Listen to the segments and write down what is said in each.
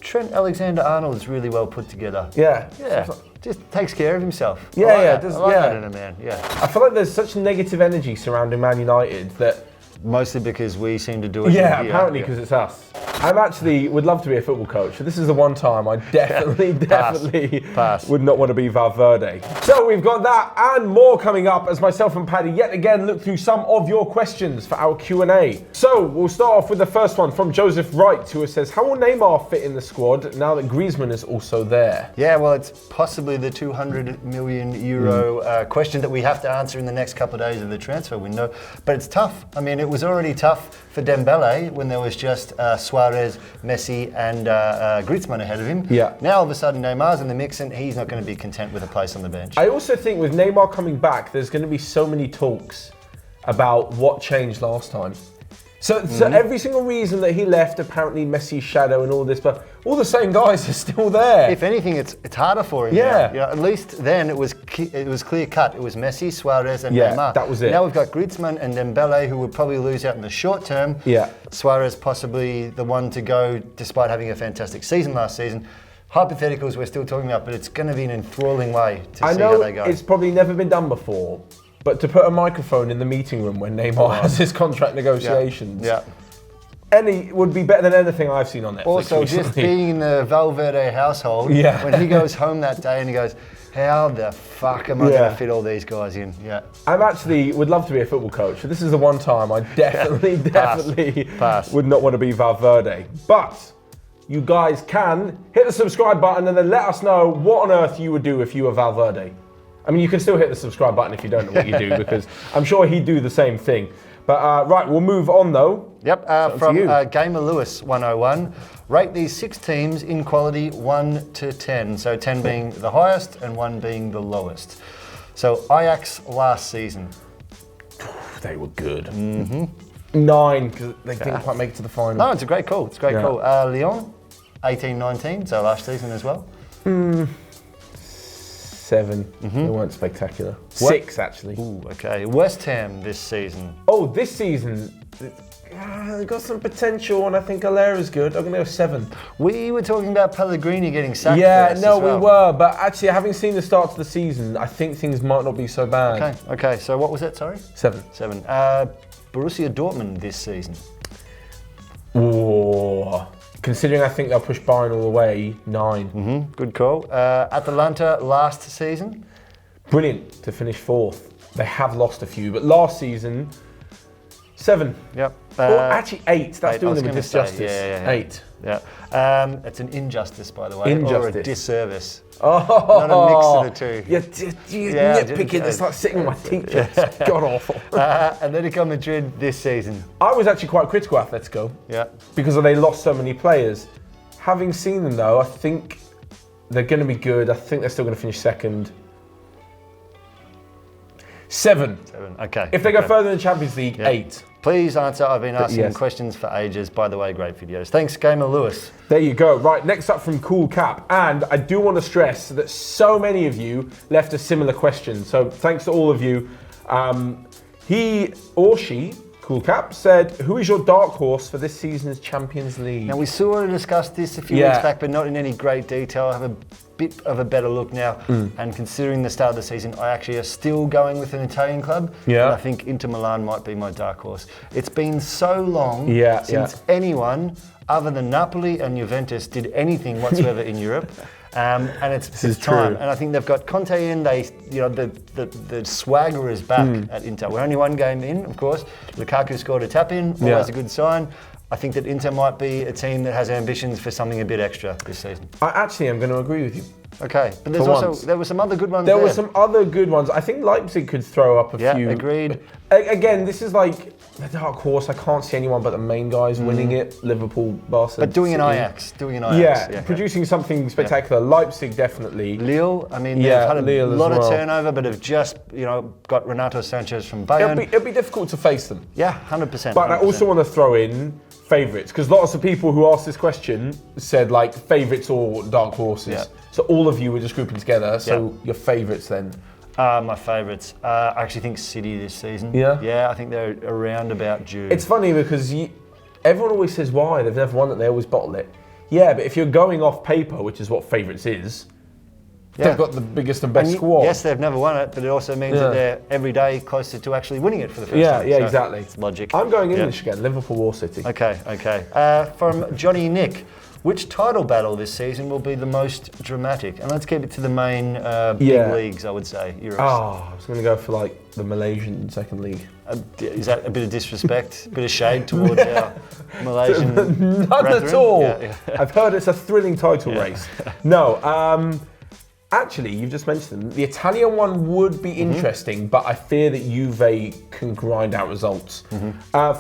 Trent Alexander-Arnold is really well put together. Yeah. Just takes care of himself. Yeah, I like that in a man. Yeah. I feel like there's such negative energy surrounding Man United that. Mostly because we seem to do it. Yeah, apparently because it's us. Would love to be a football coach. This is the one time I definitely would not want to be Valverde. So we've got that and more coming up as myself and Paddy yet again look through some of your questions for our Q&A. So we'll start off with the first one from Joseph Wright, who says, how will Neymar fit in the squad now that Griezmann is also there? Yeah, well, it's possibly the 200 million euro question that we have to answer in the next couple of days of the transfer window. But it's tough. I mean, it was already tough for Dembele when there was just Suarez, Messi and Griezmann ahead of him. Yeah. Now all of a sudden Neymar's in the mix and he's not going to be content with a place on the bench. I also think with Neymar coming back, there's going to be so many talks about what changed last time. So every single reason that he left, apparently Messi's shadow and all this, but all the same guys are still there. If anything, it's harder for him. Yeah. Now. At least then it was clear cut. It was Messi, Suarez, and Neymar. That was it. Now we've got Griezmann and Dembele, who will probably lose out in the short term. Yeah. Suarez possibly the one to go, despite having a fantastic season last season. Hypotheticals we're still talking about, but it's going to be an enthralling way to see how they go. I know it's probably never been done before. But to put a microphone in the meeting room when Neymar has his contract negotiations, would be better than anything I've seen on Netflix. Also, recently. just being in the Valverde household, when he goes home that day and he goes, how the fuck am I going to fit all these guys in? Yeah. Would love to be a football coach. This is the one time I definitely would not want to be Valverde. But you guys can hit the subscribe button and then let us know what on earth you would do if you were Valverde. I mean, you can still hit the subscribe button if you don't know what you do, because I'm sure he'd do the same thing. But right, we'll move on though. Yep, from Gamer Lewis 101. Rate these 6 teams in quality 1 to 10. So 10 being the highest and 1 being the lowest. So Ajax last season. They were good. 9, because they didn't quite make it to the final. No, it's a great call. It's a great call. Lyon, 18-19, so last season as well. 7. They weren't spectacular. 6, actually. Ooh, okay. West Ham this season. Oh, this season, they've got some potential, and I think Alera's good. I'm going to go 7. We were talking about Pellegrini getting sacked. Yeah, no, we were. But actually, having seen the start to the season, I think things might not be so bad. Okay. So what was that, sorry? 7. 7. Borussia Dortmund this season. Oh. Considering I think they'll push Bayern all the way, 9. Good call. Atalanta last season. Brilliant to finish 4th. They have lost a few, but last season, 7. Yep. Actually 8. That's doing them a disjustice. 8. Yeah. It's an injustice, by the way, or a disservice. Oh, not a mix of the two. You're nitpicking. It's like sitting with my teacher. It's god awful. Atletico Madrid this season. I was actually quite critical of Atletico. Yeah. Because they lost so many players. Having seen them though, I think they're going to be good. I think they're still going to finish 2nd. 7. Okay. If they go further in the Champions League, 8. Please answer. I've been asking questions for ages. By the way, great videos. Thanks, Gamer Lewis. There you go. Right, next up from Cool Cap. And I do want to stress that so many of you left a similar question. So thanks to all of you. He or she, Cool Cap, said, who is your dark horse for this season's Champions League? Now, we sort of discussed this a few weeks back, but not in any great detail. I have a bit of a better look now. And considering the start of the season, I actually are still going with an Italian club. And I think Inter Milan might be my dark horse. It's been so long since anyone other than Napoli and Juventus did anything whatsoever in Europe. And it's time. And I think they've got Conte in. The swagger is back at Inter. We're only 1 game in, of course. Lukaku scored a tap in, always a good sign. I think that Inter might be a team that has ambitions for something a bit extra this season. I actually am going to agree with you. Okay, but there were some other good ones. There were some other good ones. I think Leipzig could throw up a few. Yeah, agreed. Again, this is like the dark horse. I can't see anyone but the main guys winning it. Liverpool, Barcelona. But doing an Ajax. Producing something spectacular. Leipzig definitely. Lille. I mean, they've had a lot of turnover, but have just got Renato Sanchez from Bayern. It'll be difficult to face them. Yeah, 100%. But 100%. I also want to throw in favourites, because lots of people who asked this question said like favourites or dark horses. Yeah. So all of you were just grouping together. So your favourites then? My favourites. I actually think City this season. Yeah? Yeah, I think they're around about due. It's funny because everyone always says why. They've never won it. They always bottle it. Yeah, but if you're going off paper, which is what favourites is, they've got the biggest and best squad. Yes, they've never won it, but it also means that they're every day closer to actually winning it for the first time. Yeah, exactly. It's logic. I'm going English again, Liverpool or City. Okay. From Johnny Nick, which title battle this season will be the most dramatic? And let's keep it to the main big leagues, I would say. Euros. I was going to go for like the Malaysian second league. Is that a bit of disrespect, a bit of shade towards our Malaysian None brethren? at all. Yeah. I've heard it's a thrilling title race. No, actually, you've just mentioned them. The Italian one would be interesting, but I fear that Juve can grind out results.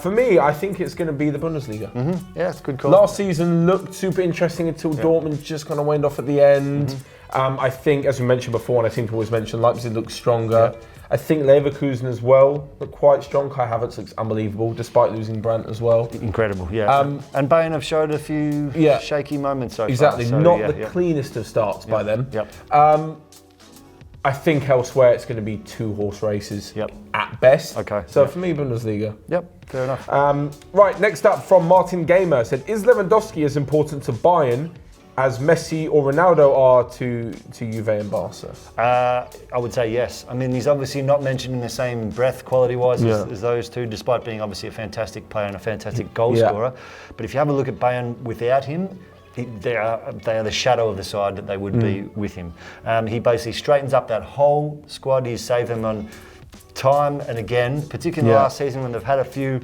For me, I think it's going to be the Bundesliga. Yeah, it's a good call. Last season looked super interesting until Dortmund just kind of went off at the end. I think, as we mentioned before, and I seem to always mention, Leipzig looks stronger. I think Leverkusen as well look quite strong. Kai Havertz looks unbelievable, despite losing Brandt as well. Incredible, yeah. And Bayern have showed a few shaky moments so far. Exactly, not the cleanest of starts by them. I think elsewhere it's going to be two-horse races at best. Okay. So for me, Bundesliga. Yep, fair enough. Right, next up from Martin Gamer said, is Lewandowski as important to Bayern as Messi or Ronaldo are to Juve and Barca? I would say yes. I mean, he's obviously not mentioned in the same breath quality-wise as those two, despite being obviously a fantastic player and a fantastic goal scorer. But if you have a look at Bayern without him, they are the shadow of the side that they would be with him. He basically straightens up that whole squad. He's saved them on time and again, particularly last season when they've had a few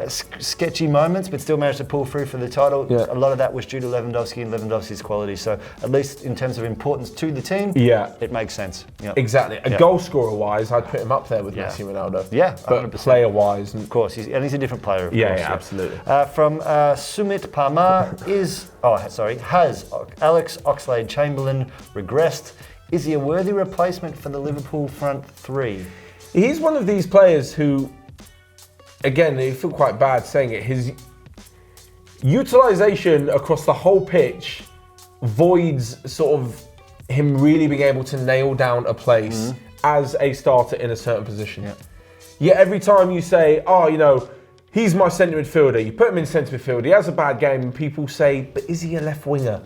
sketchy moments, but still managed to pull through for the title. A lot of that was due to Lewandowski and Lewandowski's quality. So at least in terms of importance to the team, it makes sense. Exactly. Goal scorer wise, I'd put him up there with Messi and Ronaldo. Yeah, 100%. But player wise, of course, he's a different player. Of course, absolutely. From Sumit Parmar has Alex Oxlade-Chamberlain regressed? Is he a worthy replacement for the Liverpool front three? He's one of these players who, again, I feel quite bad saying it, his utilisation across the whole pitch voids sort of him really being able to nail down a place as a starter in a certain position. Yet every time you say, he's my centre midfielder, you put him in centre midfield, he has a bad game, and people say, but is he a left winger?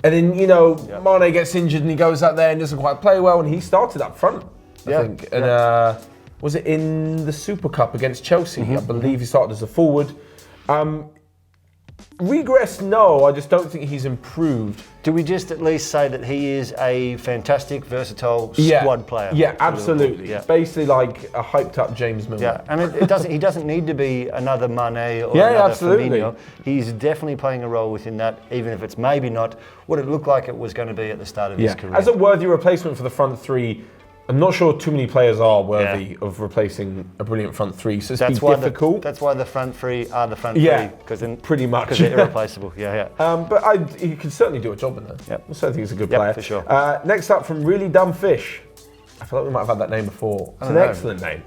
And then, Mane gets injured and he goes out there and doesn't quite play well, and he started up front, I think. And was it in the Super Cup against Chelsea? I believe he started as a forward. Regress, no, I just don't think he's improved. Do we just at least say that he is a fantastic, versatile squad player? Yeah, absolutely. Basically like a hyped up James Milner. Yeah, and he doesn't need to be another Mane or another Firmino. He's definitely playing a role within that, even if it's maybe not what it looked like it was going to be at the start of his career. As a worthy replacement for the front three, I'm not sure too many players are worthy of replacing a brilliant front three, so it's difficult. That's why the front three are the front three, because pretty much because they're irreplaceable. But he can certainly do a job in there. I certainly think he's a good player. For sure. Next up from Really Dumb Fish. I feel like we might have had that name before. It's an excellent name.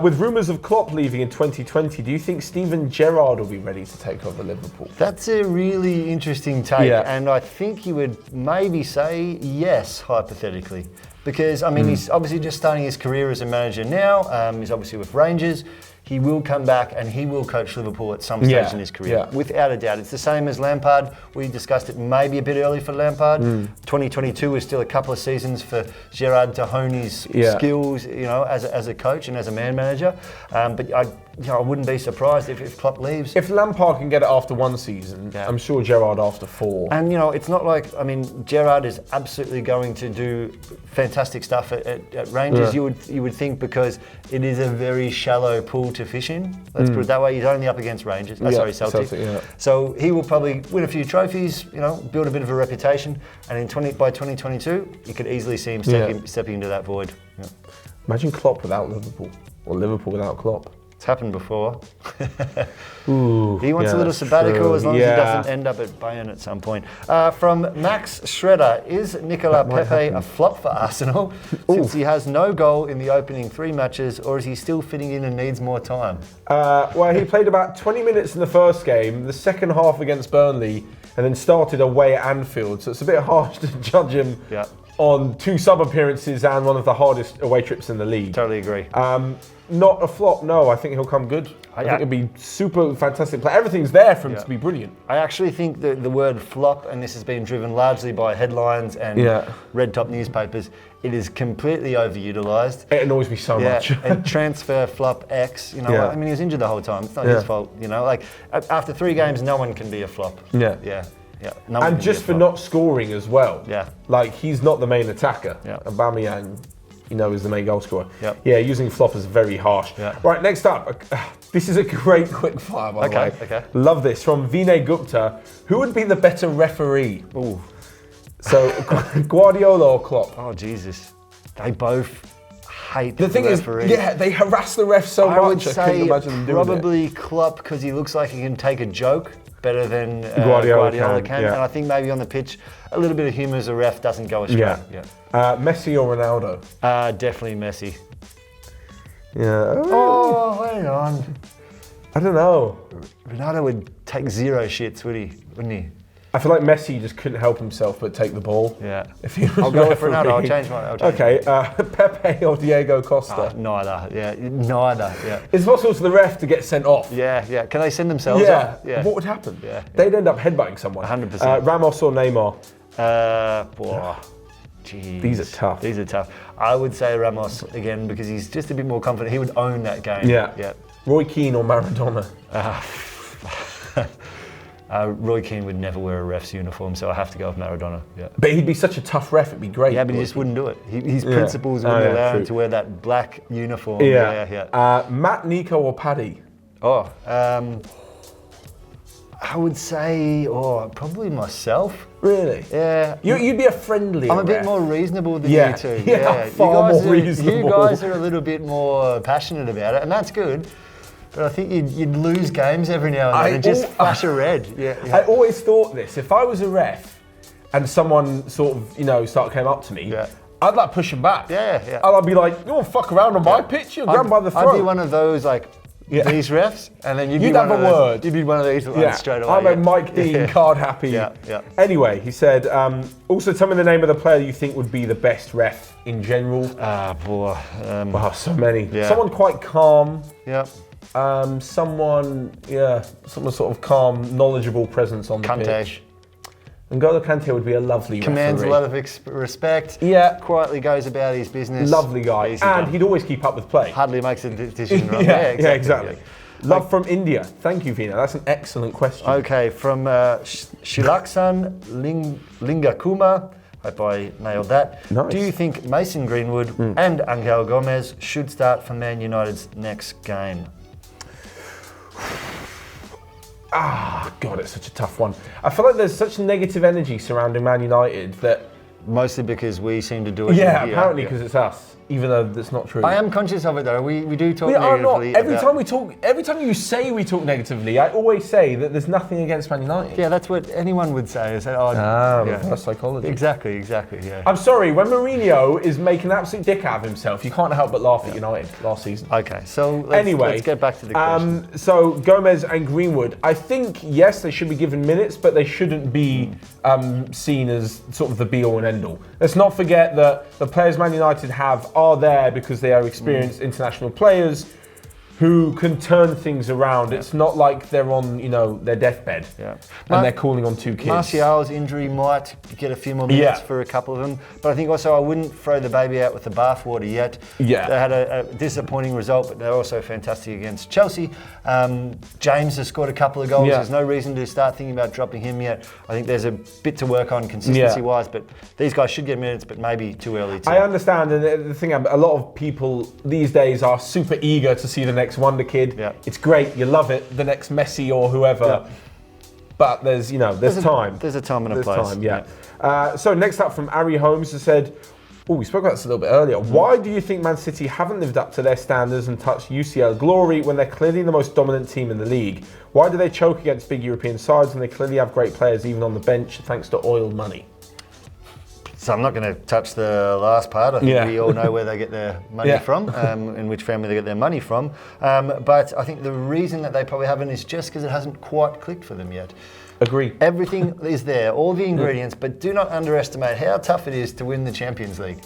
With rumours of Klopp leaving in 2020, do you think Steven Gerrard will be ready to take over Liverpool? That's a really interesting take, and I think you would maybe say yes, hypothetically. Because, I mean, he's obviously just starting his career as a manager now. He's obviously with Rangers. He will come back and he will coach Liverpool at some stage in his career, without a doubt. It's the same as Lampard. We discussed it maybe a bit early for Lampard. 2022 is still a couple of seasons for Gerrard to hone his skills, as a coach and as a man manager. But I wouldn't be surprised if Klopp leaves. If Lampard can get it after one season, I'm sure Gerrard after four. And it's not like, Gerrard is absolutely going to do fantastic stuff at Rangers. You would think, because it is a very shallow pool to fish in. Let's put it that way. He's only up against Rangers. Celtic. So he will probably win a few trophies. Build a bit of a reputation, and by 2022, you could easily see him stepping into that void. Imagine Klopp without Liverpool, or Liverpool without Klopp. It's happened before. He wants a little sabbatical as long as he doesn't end up at Bayern at some point. From Max Schroeder, is Nicolas Pepe a flop for Arsenal since he has no goal in the opening 3 matches, or is he still fitting in and needs more time? Well, he played about 20 minutes in the first game, the second half against Burnley, and then started away at Anfield, so it's a bit harsh to judge him on 2 sub-appearances and one of the hardest away trips in the league. Totally agree. not a flop. No, I think he'll come good. I think it'll be super fantastic play. Everything's there for him to be brilliant. I actually think that the word flop, and this has been driven largely by headlines and red top newspapers, it is completely overutilised. It annoys me so much. And transfer flop X, I mean, he was injured the whole time. It's not his fault, Like, after 3 games, no one can be a flop. Yeah. No and just for not scoring as well. Yeah. Like, he's not the main attacker. Aubameyang, is the main goal scorer. Yeah, using flop is very harsh. Right, next up. This is a great quick fire, by the way. Okay. Love this. From Vinay Gupta. Who would be the better referee? Ooh. So, Guardiola or Klopp? Oh, Jesus. They both hate the thing referee. Is, they harass the ref so much. I would say imagine them probably Klopp, because he looks like he can take a joke better than Guardiola can. And I think maybe on the pitch, a little bit of humour as a ref doesn't go astray. Messi or Ronaldo? Definitely Messi. Yeah. Oh, hang on. I don't know. Ronaldo would take 0 shits, wouldn't he? I feel like Messi just couldn't help himself but take the ball. Yeah. If he was I'll go with Ronaldo. I'll change mine. Okay. Pepe or Diego Costa? Neither. Yeah. It's possible for the ref to get sent off. Yeah. Can they send themselves off? Yeah. What would happen? Yeah. They'd end up headbutting someone. 100%. Ramos or Neymar? Jeez. These are tough. I would say Ramos again because he's just a bit more confident. He would own that game. Yeah. Roy Keane or Maradona? Roy Keane would never wear a ref's uniform, so I have to go with Maradona. Yeah. But he'd be such a tough ref, it'd be great. Yeah, but he just wouldn't do it. His principles wouldn't allow him to wear that black uniform. Matt, Nico or Paddy? I would say, probably myself. Really? Yeah. You'd be a friendly I'm a bit more reasonable than you two. Far more reasonable. You guys are a little bit more passionate about it, and that's good. But I think you'd lose games every now and then and just flash a red. I always thought this. If I was a ref and someone sort of, came up to me, I'd like push him back. Yeah. And I'd be like, you want to fuck around on my pitch? You'll grab by the throat. I'd be one of those, these refs, and then you'd be have a word. You'd be one of these ones straight away. I'm a Mike Dean, card happy. Yeah. Anyway, he said, also tell me the name of the player you think would be the best ref in general. So many. Yeah. Someone quite calm. Yeah. Someone sort of calm, knowledgeable presence on the pitch. N'Golo Kante would be a lovely Commands referee. a lot of respect. Yeah. Quietly goes about his business. Lovely guy. He'd always keep up with play. Hardly makes a decision wrong. Exactly. Love from India. Thank you, Vina. That's an excellent question. Okay, from Shilaksan Lingakuma. Hope I nailed that. Nice. Do you think Mason Greenwood and Angel Gomez should start for Man United's next game? God, it's such a tough one. I feel like there's such negative energy surrounding Man United that... Mostly because we seem to do it. Yeah, apparently because it's us, even though that's not true. I am conscious of it though. We do talk negatively. We are not. Every time you say we talk negatively, I always say that there's nothing against Man United. Yeah, that's what anyone would say. Is that, reverse psychology. Exactly, yeah. I'm sorry, when Mourinho is making an absolute dick out of himself, you can't help but laugh at United last season. Okay, so let's get back to the question. So Gomez and Greenwood, I think, yes, they should be given minutes, but they shouldn't be seen as sort of the be-all and end-all. Let's not forget that the players Man United have are there because they are experienced international players who can turn things around. It's not like they're on, their deathbed and they're calling on 2 kids. Martial's injury might get a few more minutes for a couple of them, but I think also I wouldn't throw the baby out with the bathwater yet. Yeah. They had a disappointing result, but they're also fantastic against Chelsea. James has scored a couple of goals. Yeah. There's no reason to start thinking about dropping him yet. I think there's a bit to work on consistency-wise, but these guys should get minutes, but maybe too early to. I understand, and the thing, a lot of people these days are super eager to see the next wonder kid. Yeah. It's great, you love it, the next Messi or whoever. Yeah. But there's time. There's a time and a place. Time, so next up from Ari Holmes has said, we spoke about this a little bit earlier. Why do you think Man City haven't lived up to their standards and touched UCL glory when they're clearly the most dominant team in the league? Why do they choke against big European sides when they clearly have great players even on the bench thanks to oil money? So I'm not going to touch the last part. I think we all know where they get their money from, and which family they get their money from. But I think the reason that they probably haven't is just because it hasn't quite clicked for them yet. Agree. Everything is there, all the ingredients, but do not underestimate how tough it is to win the Champions League.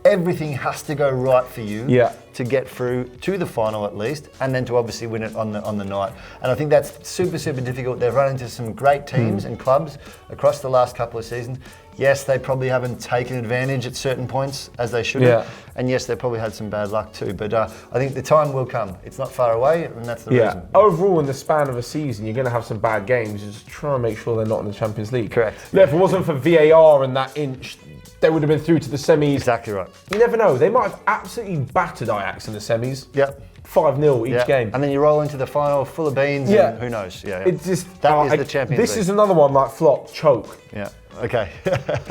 everything has to go right for you to get through to the final at least, and then to obviously win it on the night. And I think that's super, super difficult. They've run into some great teams and clubs across the last couple of seasons. Yes, they probably haven't taken advantage at certain points as they should have. And yes, they probably had some bad luck too. But I think the time will come. It's not far away, and that's the reason. Overall, in the span of a season, you're going to have some bad games. You just try and make sure they're not in the Champions League. Correct. Yeah, if it wasn't for VAR and that inch, they would have been through to the semis. Exactly right. You never know. They might have absolutely battered Ajax in the semis. Yep. 5-0 each game. And then you roll into the final full of beans and who knows. It's just, that is the Champions This League. is another one like flop, choke. Yeah. Okay.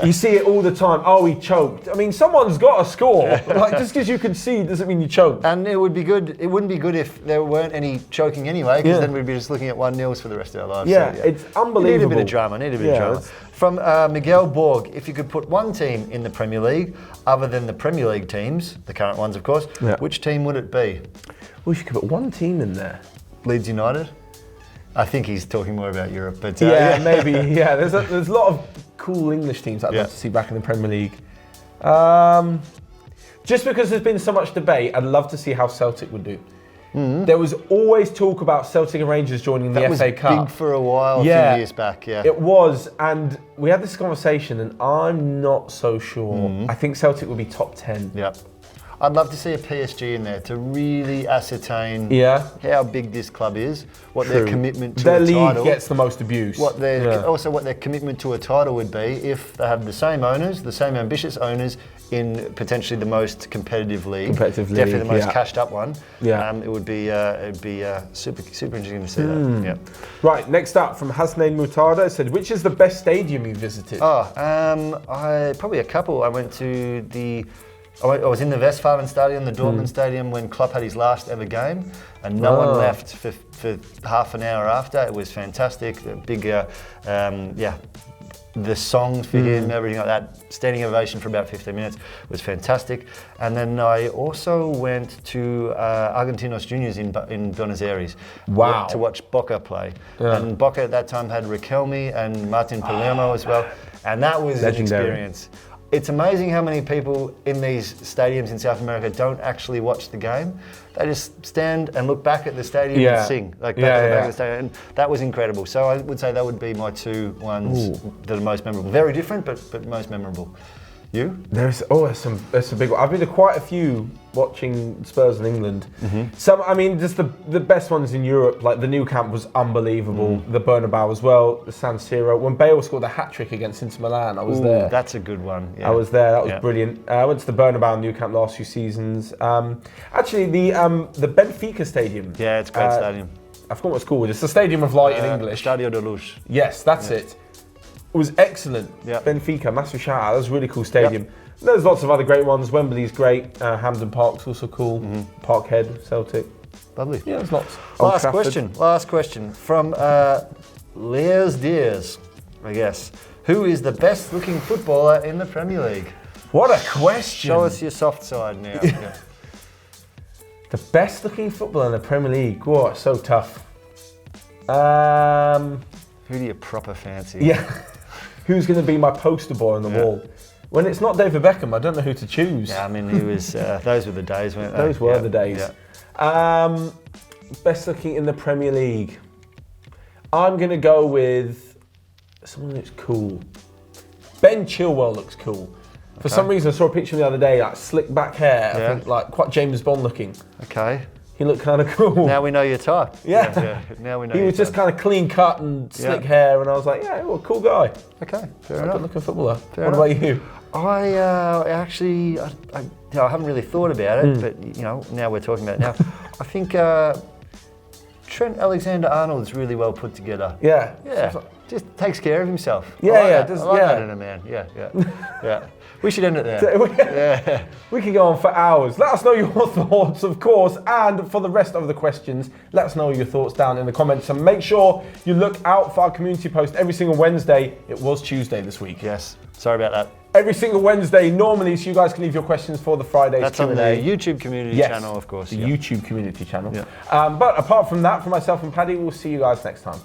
You see it all the time. Oh, he choked. I mean, someone's got to score. Like, just because you concede doesn't mean you choked. And it would be good. It wouldn't be good if there weren't any choking anyway, because then we'd be just looking at 1-0s for the rest of our lives. Yeah, so, it's unbelievable. Need a bit of drama. From Miguel Borg, if you could put one team in the Premier League, other than the Premier League teams, the current ones, of course, which team would it be? Well, you could put one team in there. Leeds United. I think he's talking more about Europe, but maybe. Yeah, there's a lot of cool English teams I'd love to see back in the Premier League. Just because there's been so much debate, I'd love to see how Celtic would do. There was always talk about Celtic and Rangers joining the FA Cup. That was big for a while, a few years back. Yeah, it was, and we had this conversation, and I'm not so sure. I think Celtic would be top 10. Yep. I'd love to see a PSG in there to really ascertain how big this club is, what their commitment to a title. Their league gets the most abuse. Also what their commitment to a title would be if they have the same owners, the same ambitious owners in potentially the most competitive league. Definitely the most cashed up one. It would be super interesting to see that. Yeah. Right, next up from Hasnain Mutada said, which is the best stadium you visited? Probably a couple. I was in the Westfalen Stadium, the Dortmund Stadium, when Klopp had his last ever game, and no one left for half an hour after. It was fantastic. The songs for him, everything like that. Standing ovation for about 15 minutes was fantastic. And then I also went to Argentinos Juniors in Buenos Aires. Wow. To watch Boca play. And Boca at that time had Riquelme and Martin Palermo as well. And that was an experience. It's amazing how many people in these stadiums in South America don't actually watch the game. They just stand and look back at the stadium and sing, back at the back of the stadium. And that was incredible. So I would say that would be my two ones that are most memorable. Very different, but most memorable. You? There's some big one. I've been to quite a few watching Spurs in England. Some, I mean, just the best ones in Europe, like the Nou Camp was unbelievable. The Bernabeu as well, the San Siro. When Bale scored the hat-trick against Inter Milan, I was there. That's a good one. Yeah. I was there, that was brilliant. I went to the Bernabeu and Nou Camp last few seasons. Actually, the Benfica Stadium. Yeah, it's a great stadium. I forgot what it's called. It's the Stadium of Light in English. Stadio de Luz. Yes, that's it. It was excellent. Benfica, massive shout out. That was a really cool stadium. There's lots of other great ones. Wembley's great. Hampden Park's also cool. Parkhead, Celtic. Lovely. Yeah, there's lots. Last question from Les Diaz, I guess. Who is the best looking footballer in the Premier League? What a question. Show us your soft side now. The best looking footballer in the Premier League. Whoa, it's so tough. Who do you proper fancy? Yeah. Who's going to be my poster boy on the wall? When it's not David Beckham, I don't know who to choose. Yeah, I mean, he was. Those were the days, weren't they? Those were the days. Yeah. Best looking in the Premier League. I'm going to go with someone that's cool. Ben Chilwell looks cool. For some reason, I saw a picture the other day, like slick back hair. I think like quite James Bond looking. Okay. He looked kind of cool. Now we know your type. Yeah. Now we know. He was just kind of clean cut and slick hair, and I was like, yeah, well, cool guy. Okay, fair enough. Good looking footballer. Fair what enough. about you? I actually, I haven't really thought about it, but now we're talking about it now. I think Trent Alexander-Arnold's really well put together. Yeah. Just takes care of himself. Yeah, I like that in a man. Yeah. We should end it there. We can go on for hours. Let us know your thoughts, of course, and for the rest of the questions, let us know your thoughts down in the comments. And make sure you look out for our community post every single Wednesday. It was Tuesday this week. Yes. Sorry about that. Every single Wednesday, normally, so you guys can leave your questions for the Fridays That's Q&A. on the YouTube community channel, of course. The YouTube community channel. But apart from that, for myself and Paddy, we'll see you guys next time.